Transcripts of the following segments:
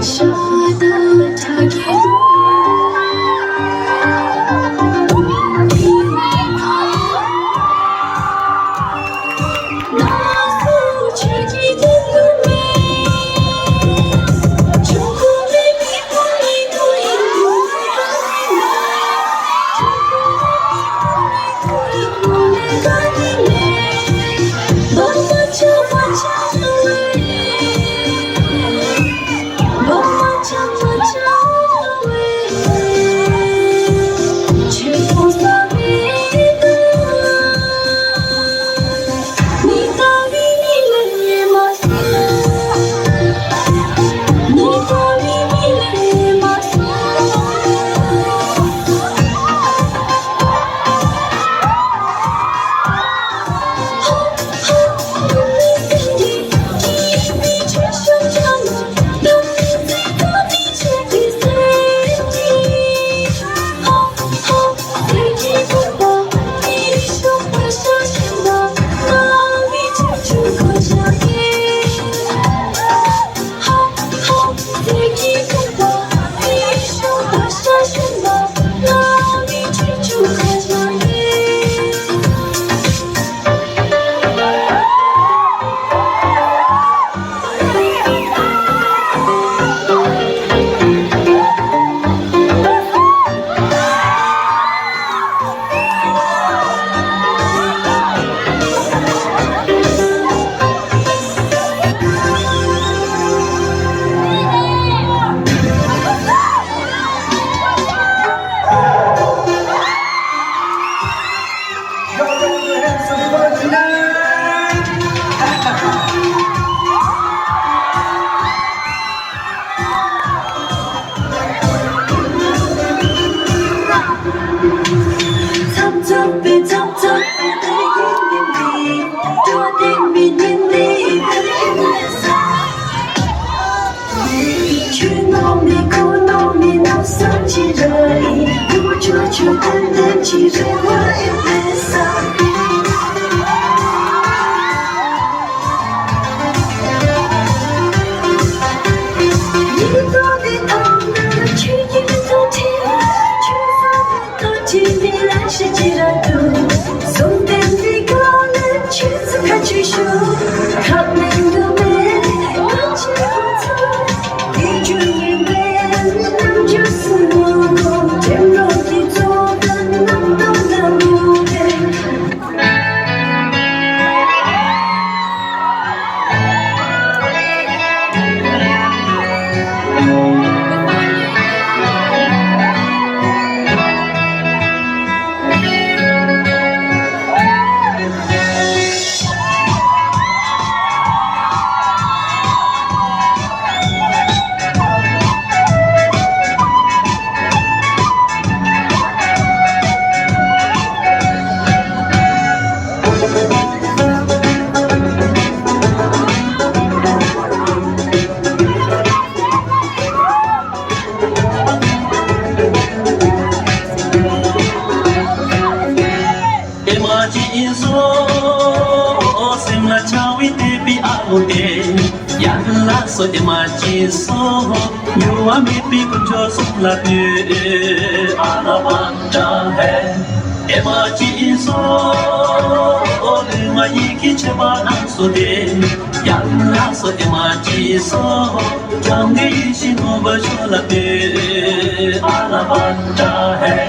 傻的他也那不彻底的路面，中国美丽不一度一路中国美丽不一度一路的你嘞，妈妈叫我叫喂，妈妈叫我叫喂，却不撒米的。你到底迷了夜吗？你到底迷了夜吗？So emaji so you are me people just la vie alabanda hai emaji so ma yiki chebana so de yalla so emaji so jangi shinu ba la vie alabanda hai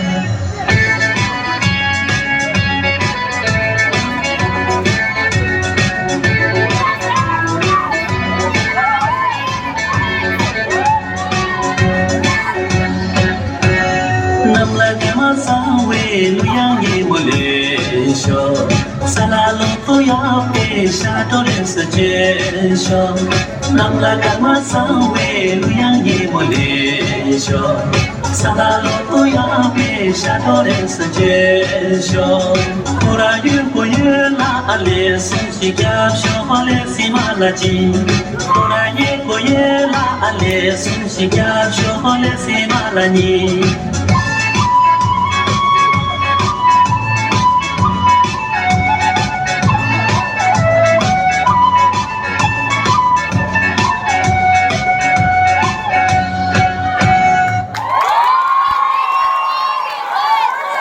Salalo to ya pe sha to le sa je sho nam la ka ma sa we lu yang ye mo le sho salalo to ya pe sha to le sa je sho ora yu ko ye la ale sin si ga sho ma le si ma la ji ora yu ko ye la ale sin si ga sho ma le si ma la ni